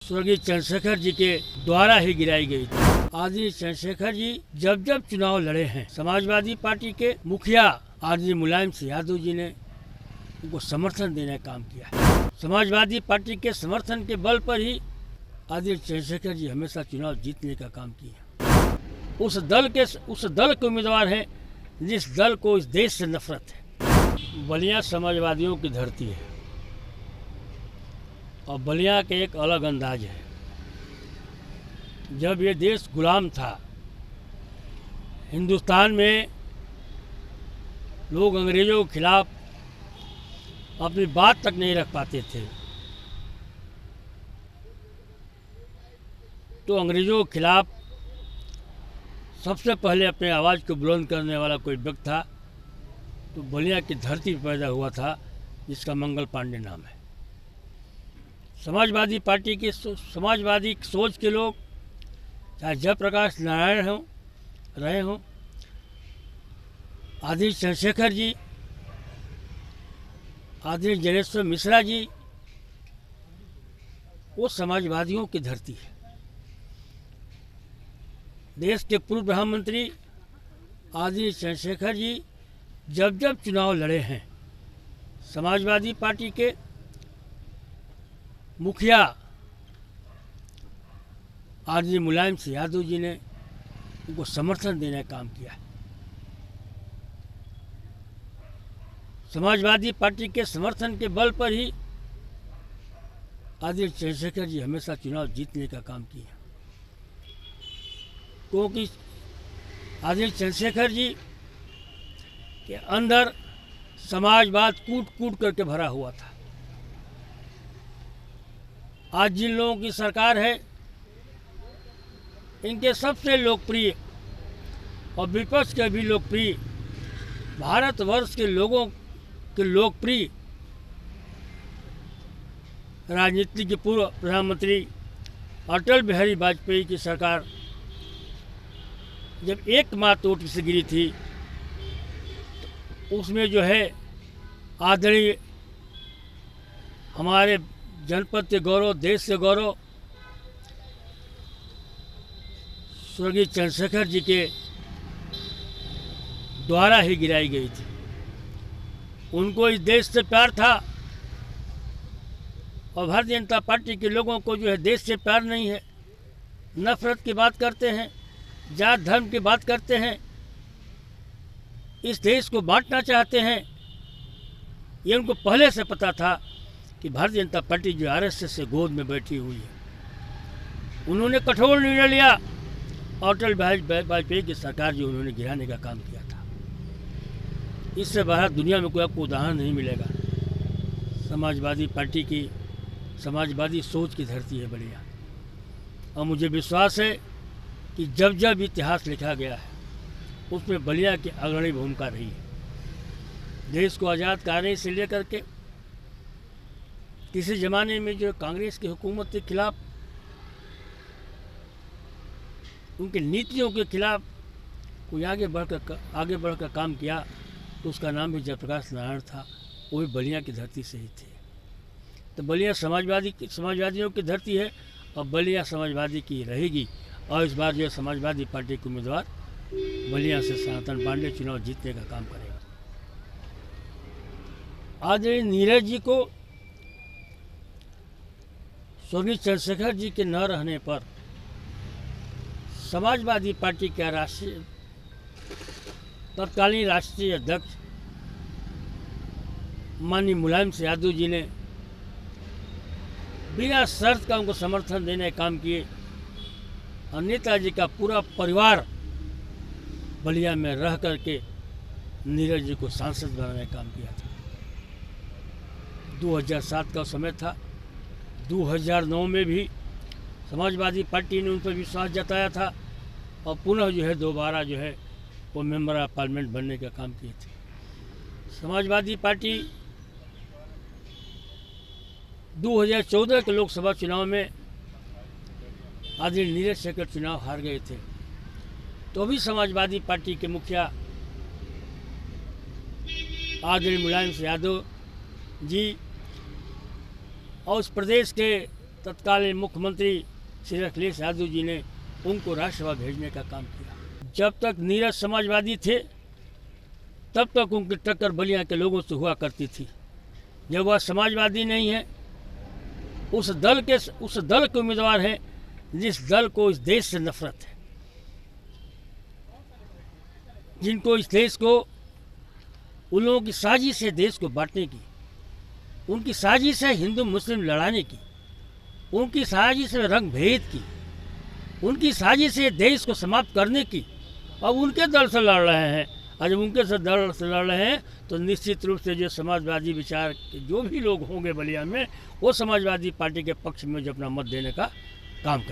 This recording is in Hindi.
स्वर्गीय चंद्रशेखर जी के द्वारा ही गिराई गई थी। आदरणीय चंद्रशेखर जी जब जब चुनाव लड़े हैं, समाजवादी पार्टी के मुखिया आदरणीय मुलायम सिंह यादव जी ने उनको समर्थन देने का काम किया है। समाजवादी पार्टी के समर्थन के बल पर ही आदरणीय चंद्रशेखर जी हमेशा चुनाव जीतने का काम किया। उस दल के उम्मीदवार हैं जिस दल को इस देश से नफरत है। बलिया समाजवादियों की धरती है और बलिया के एक अलग अंदाज है। जब ये देश गुलाम था, हिंदुस्तान में लोग अंग्रेज़ों के खिलाफ अपनी बात तक नहीं रख पाते थे, तो अंग्रेज़ों के खिलाफ सबसे पहले अपने आवाज़ को बुलंद करने वाला कोई व्यक्ति था तो बलिया की धरती पर पैदा हुआ था, जिसका मंगल पांडे नाम है। समाजवादी पार्टी के समाजवादी सोच के लोग, चाहे जयप्रकाश नारायण रहे हों, आदरणीय चंद्रशेखर जी, आदरणीय जनेश्वर मिश्रा जी, वो समाजवादियों की धरती है। देश के पूर्व प्रधानमंत्री आदरणीय चंद्रशेखर जी जब जब चुनाव लड़े हैं, समाजवादी पार्टी के मुखिया आदरणीय मुलायम सिंह यादव जी ने उनको समर्थन देने का काम किया है। समाजवादी पार्टी के समर्थन के बल पर ही आदरणीय चंद्रशेखर जी हमेशा चुनाव जीतने का काम किया, क्योंकि आदरणीय चंद्रशेखर जी के अंदर समाजवाद कूट कूट करके भरा हुआ था। आज जिन लोगों की सरकार है, इनके सबसे लोकप्रिय और विपक्ष के भी लोकप्रिय, भारतवर्ष के लोगों के लोकप्रिय राजनीति के पूर्व प्रधानमंत्री अटल बिहारी वाजपेयी की सरकार जब एकमात्र वोट से गिरी थी, तो उसमें जो है आदरणीय हमारे जनपद के गौरव, देश के गौरव स्वर्गीय चंद्रशेखर जी के द्वारा ही गिराई गई थी। उनको इस देश से प्यार था और भारतीय जनता पार्टी के लोगों को जो है देश से प्यार नहीं है, नफरत की बात करते हैं, जात धर्म की बात करते हैं, इस देश को बांटना चाहते हैं। ये उनको पहले से पता था कि भारतीय जनता पार्टी जो आरएसएस से गोद में बैठी हुई है। उन्होंने कठोर निर्णय लिया और अटल बिहारी वाजपेयी की सरकार जो उन्होंने गिराने का काम किया था। इससे बाहर दुनिया में कोई आपको उदाहरण नहीं मिलेगा। समाजवादी पार्टी की समाजवादी सोच की धरती है बलिया, और मुझे विश्वास है कि जब जब इतिहास लिखा गया है उसमें बलिया की अग्रणी भूमिका रही है। देश को आज़ाद कराने से लेकर के किसी ज़माने में जो कांग्रेस की हुकूमत के खिलाफ, उनकी नीतियों के खिलाफ कोई आगे बढ़कर काम किया तो उसका नाम भी जयप्रकाश नारायण था। वो भी बलिया की धरती से ही थे। तो बलिया समाजवादियों की धरती है और बलिया समाजवादी की रहेगी। और इस बार जो है समाजवादी पार्टी के उम्मीदवार बलिया से सनातन पांडे चुनाव जीतने का काम करेगा। आदरणीय नीरज जी को स्वर्गीय चंद्रशेखर जी के न रहने पर समाजवादी पार्टी के तत्कालीन राष्ट्रीय अध्यक्ष माननीय मुलायम सिंह यादव जी ने बिना शर्त का उनको समर्थन देने का काम किए और नेताजी का पूरा परिवार बलिया में रह करके नीरज जी को सांसद बनाने का काम किया था। 2007 का समय था। 2009 में भी समाजवादी पार्टी ने उन पर विश्वास जताया था और पुनः जो है दोबारा जो है वो मेंबर ऑफ पार्लियामेंट बनने का काम किए थे। समाजवादी पार्टी 2014 के लोकसभा चुनाव में आदरणीय नीरज शेखर चुनाव हार गए थे, तो भी समाजवादी पार्टी के मुखिया आदरणीय मुलायम सिंह यादव जी और उस प्रदेश के तत्कालीन मुख्यमंत्री श्री अखिलेश यादव जी ने उनको राज्यसभा भेजने का काम किया। जब तक नीरज समाजवादी थे तब तक उनकी टक्कर बलिया के लोगों से हुआ करती थी। जब वह समाजवादी नहीं है, उस दल के उम्मीदवार हैं जिस दल को इस देश से नफरत है, जिनको इस देश को, उन लोगों की साजिश है देश को बांटने की, उनकी साजिश है हिंदू मुस्लिम लड़ाने की, उनकी साजिश है रंग भेद की, उनकी साजिश है देश को समाप्त करने की। अब उनके दल से लड़ रहे हैं, और जब उनके दल से लड़ रहे हैं तो निश्चित रूप से जो समाजवादी विचार के जो भी लोग होंगे बलिया में, वो समाजवादी पार्टी के पक्ष में जो अपना मत देने का काम करें।